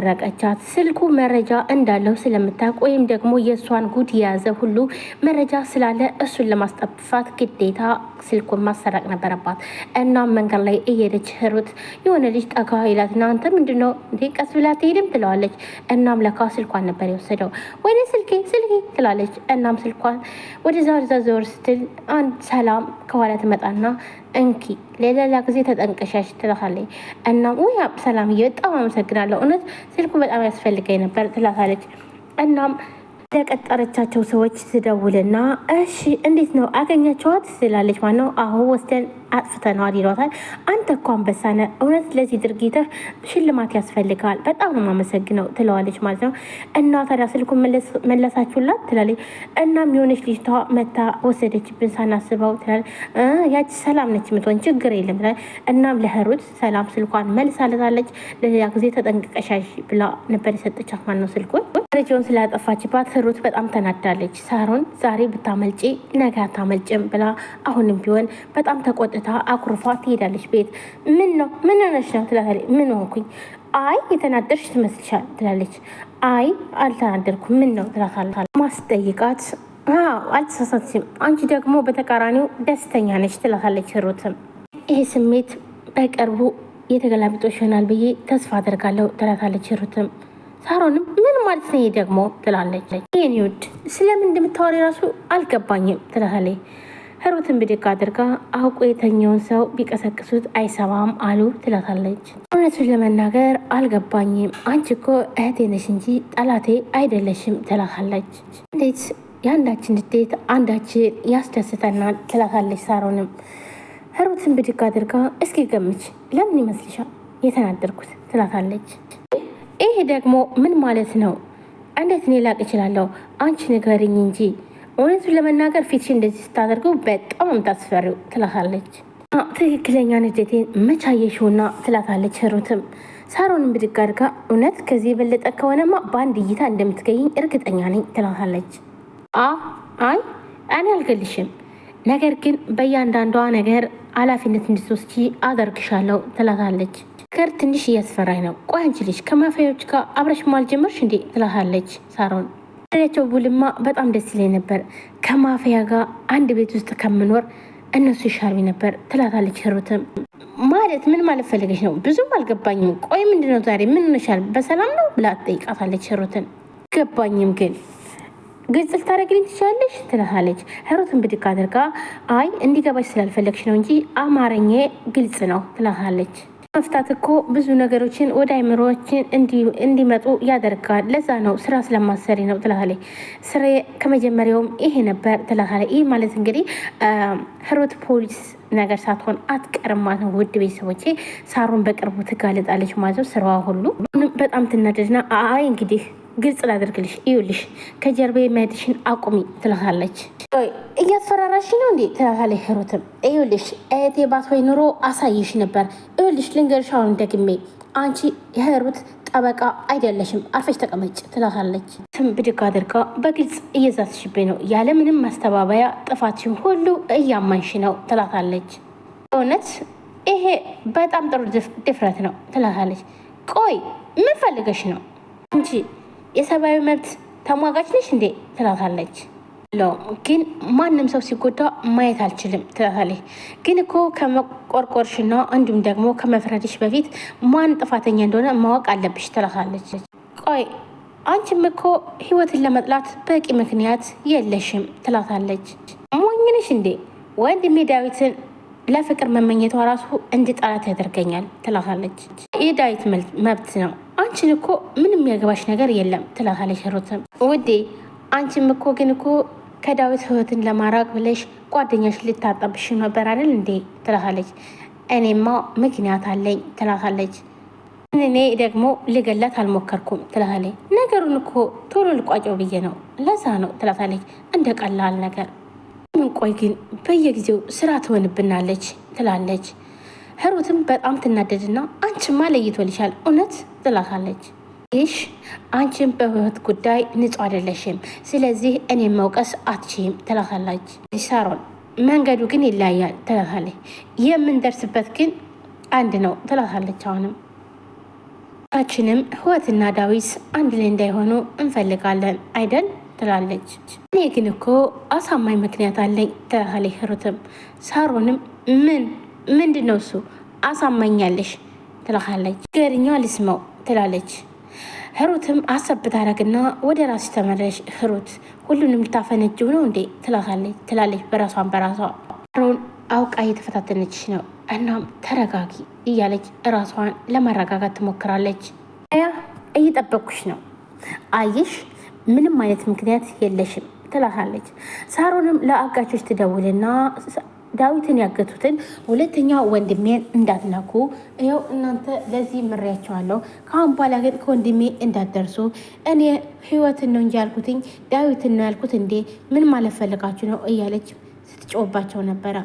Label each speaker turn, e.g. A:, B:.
A: ረቀቻት ስልኩ መረጃ እንዳለው ስለምታውቅ ወይም ደግሞ የእሷን ጉድ የያዘ ሁሉ መረጃ ስላለ እሱን ለማስጠፋት ግዴታ ስልኩን ማሰራቅ ነበረባት። እናም መንገድ ላይ እየሄደች ሩት የሆነ ልጅ ጠጋ ይላትና አንተ ምንድነው እንዴ ቀስ ብላ ትሄድም ትለዋለች። እናም ለካ ስልኳን ነበር የወሰደው። ወይኔ ስልኬ ትላለች። እናም ስልኳን ወደዛ ዘወር ስትል አንድ ሰላም ከኋላ ትመጣና እንኪ ለሌላ ጊዜ ተጠንቀሻሽ ትላታለች። እናም ወይ ሰላምዬ በጣም አመሰግናለሁ፣ እውነት ስልኩ በጣም ያስፈልገኝ ነበር ትላታለች። እናም ለቀጠረቻቸው ሰዎች ትደውልና እሺ እንዴት ነው አገኛቸዋት ትላለች። ማነው አሁ ወስደን አጥፍተነዋል ይሏታል። አንተ እኮ አንበሳ ነህ፣ እውነት ለዚህ ድርጊትህ ሽልማት ያስፈልጋል፣ በጣም ነው የማመሰግነው ትለዋለች ማለት ነው። እና ታዲያ ስልኩን መለሳችሁላት ትላለች። እናም የሆነች ልጅቷ መታ ወሰደችብን ሳናስበው ትላለች። ያቺ ሰላም ነች የምትሆን ችግር የለም ትላለች። እናም ለህሩት ሰላም ስልኳን መልሳለታለች። ለሌላ ጊዜ ተጠንቅቀሻሽ ብላ ነበር የሰጠቻት ማለት ነው ስልኩን። መረጃውን ስላጠፋችባት ህሩት በጣም ተናዳለች። ሳሮን ዛሬ ብታመልጪ ነገ አታመልጭም ብላ አሁንም ቢሆን በጣም ተቆጥ አኩርፏ ትሄዳለች ቤት። ምን ነው ምን ሆነሽ ነው ትላለች። ምን ሆንኩኝ? አይ የተናደርሽ ትመስልሻል ትላለች። አይ አልተናደርኩም ምን ነው ትላታለች። ማስጠይቃት አልተሳሳትሽም፣ አንቺ ደግሞ በተቃራኒው ደስተኛ ነች ትላታለች። ሩትም ይሄ ስሜት በቅርቡ የተገላብጦሽ ይሆናል ብዬ ተስፋ አደርጋለሁ ትላታለች። ሩትም ሳሮንም ምን ማለት ነው ደግሞ ትላለች። ይሄን ይውድ ስለምን እንደምታወሪ ራሱ አልገባኝም ትላታለች። ህሩትን ብድግ አድርጋ አውቆ የተኛውን ሰው ቢቀሰቅሱት አይሰማም አሉ ትላታለች። እውነቱን ለመናገር አልገባኝም፣ አንቺ እኮ እህቴ ነሽ እንጂ ጠላቴ አይደለሽም ትላታለች። እንዴት የአንዳችን ንዴት አንዳችን ያስደስተናል ትላታለች። ሳሮንም ህሩትን ብድግ አድርጋ እስኪ ገምች ለምን ይመስልሻል የተናደርኩት ትላታለች። ይሄ ደግሞ ምን ማለት ነው? እንዴት እኔ ላቅ እችላለሁ? አንቺ ንገሪኝ እንጂ እውነቱን ለመናገር ፊትሽ እንደዚህ ስታደርገው በጣም የምታስፈሪው ትላታለች። ትክክለኛ ንዴቴን መቻየሽውና ትላታለች። ሩትም ሳሮንን ብድግ አድርጋ እውነት ከዚህ የበለጠ ከሆነማ በአንድ እይታ እንደምትገኝ እርግጠኛ ነኝ ትላታለች። አይ እኔ አልገልሽም፣ ነገር ግን በእያንዳንዷ ነገር ኃላፊነት እንድትወስጂ አደርግሻለሁ ትላታለች። ከር ትንሽ እያስፈራኝ ነው። ቆይ አንቺ ልጅ ከማፊያዎች ጋር አብረሽ ማልጀመርሽ እንዴ ትላታለች ሳሮን። ቸው ቡልማ በጣም ደስ ይለኝ ነበር፣ ከማፊያ ጋር አንድ ቤት ውስጥ ከምኖር እነሱ ይሻሉኝ ነበር ትላታለች። ሩትም ማለት ምን ማለት ፈልገሽ ነው? ብዙም አልገባኝም። ቆይ ምንድነው ዛሬ ምን ሆነሻል? በሰላም ነው ብላ ትጠይቃታለች። ሩትን ገባኝም፣ ግን ግልጽ ልታደርግልኝ ትችላለሽ ትላታለች። ሩትን ብድግ አድርጋ አይ እንዲገባሽ ስላልፈለግሽ ነው እንጂ አማርኛ ግልጽ ነው ትላታለች። መፍታት እኮ ብዙ ነገሮችን ወደ አይምሮችን እንዲመጡ ያደርጋል። ለዛ ነው ስራ ስለማሰሪ ነው ትላታለች። ስራ ከመጀመሪያውም ይሄ ነበር ትላታለች። ይህ ማለት እንግዲህ ህሩት ፖሊስ ነገር ሳትሆን አትቀርም ማለት ነው። ውድ ቤተሰቦቼ ሳሮን በቅርቡ ትጋለጣለች ማለት ነው። ስራዋ ሁሉ በጣም ትናደድና አይ እንግዲህ ግልጽ ላደርግልሽ፣ ይኸውልሽ ከጀርባ የማየትሽን አቁሚ ትላታለች። እያስፈራራሽ ነው እንዴ ትላታለች። ህሩትም ይኸውልሽ እህቴ ባትሆይ ኑሮ አሳይሽ ነበር። ይኸውልሽ ልንገርሽ አሁን ደግሜ አንቺ የህሩት ጠበቃ አይደለሽም፣ አርፈሽ ተቀመጭ ትላታለች። ብድግ አድርጋ በግልጽ እየዛትሽብኝ ነው፣ ያለምንም ማስተባበያ ጥፋትሽን ሁሉ እያማንሽ ነው ትላታለች። እውነት ይሄ በጣም ጥሩ ድፍረት ነው ትላታለች። ቆይ ምን ፈልገሽ ነው አንቺ የሰብአዊ መብት ተሟጋች ነሽ እንዴ ትላታለች። ግን ማንም ሰው ሲጎዳ ማየት አልችልም ትላታለች። ግን እኮ ከመቆርቆርሽና እንዲሁም ደግሞ ከመፍረድሽ በፊት ማን ጥፋተኛ እንደሆነ ማወቅ አለብሽ ትላታለች። ቆይ አንቺም እኮ ህይወትን ለመጥላት በቂ ምክንያት የለሽም ትላታለች። ሞኝ ነሽ እንዴ? ወንድሜ ዳዊትን ለፍቅር መመኘቷ ራሱ እንድጠላት ያደርገኛል ትላታለች። የዳዊት መብት ነው፣ አንቺን እኮ ምንም ያገባሽ ነገር የለም ትላታለች። ሩትም ውዴ አንቺም እኮ ግን እኮ ከዳዊት ህይወትን ለማራቅ ብለሽ ጓደኛሽ ልታጣብሽ ነበር አይደል እንዴ ትላታለች። እኔማ ምክንያት አለኝ ትላታለች። እኔ ደግሞ ልገላት አልሞከርኩም ትላታለች። ነገሩን እኮ ቶሎ ልቋጨው ብዬ ነው ለዛ ነው ትላታለች። እንደ ቀላል ነገር ምን ቆይ ግን በየጊዜው ስራ ትሆንብናለች ትላለች። ህሩትም በጣም ትናደድና አንቺማ ለይቶልሻል እውነት ትላታለች። ይሽ አንቺን በህይወት ጉዳይ ንጹህ አይደለሽም፣ ስለዚህ እኔም መውቀስ አትችይም ትላታለች። ሳሮን መንገዱ ግን ይለያያል ትላታለች። የምንደርስበት ግን አንድ ነው ትላታለች። አሁንም አችንም ህይወትና ዳዊት አንድ ላይ እንዳይሆኑ እንፈልጋለን አይደል ትላለች። እኔ ግን እኮ አሳማኝ ምክንያት አለኝ ትላለች ሂሩትም። ሳሮንም ምንድን ነው እሱ አሳማኛለሽ ትላለች። ገርኛ ልስመው ትላለች። ሂሩትም አሰብ ታረግና ወደ ራስ ተመለሽ ሂሩት፣ ሁሉንም ልታፈነጅው ነው እንዴ ትላለች በራሷን በራሷ። ሳሮን አውቃ እየተፈታተነችሽ ነው፣ እናም ተረጋጊ እያለች ራሷን ለማረጋጋት ትሞክራለች። ያ እየጠበቅኩሽ ነው፣ አየሽ ምንም አይነት ምክንያት የለሽም ትላታለች። ሳሮንም ለአጋቾች ትደውልና ዳዊትን ያገቱትን ሁለተኛ ወንድሜን እንዳትነኩ፣ ይኸው እናንተ ለዚህ ምሬያቸዋለሁ። ከአሁን በኋላ ግን ከወንድሜ እንዳትደርሱ። እኔ ህይወትን ነው እንጂ ያልኩትኝ ዳዊትን ነው ያልኩት እንዴ? ምን ማለት ፈልጋችሁ ነው እያለች ስትጮባቸው ነበረ።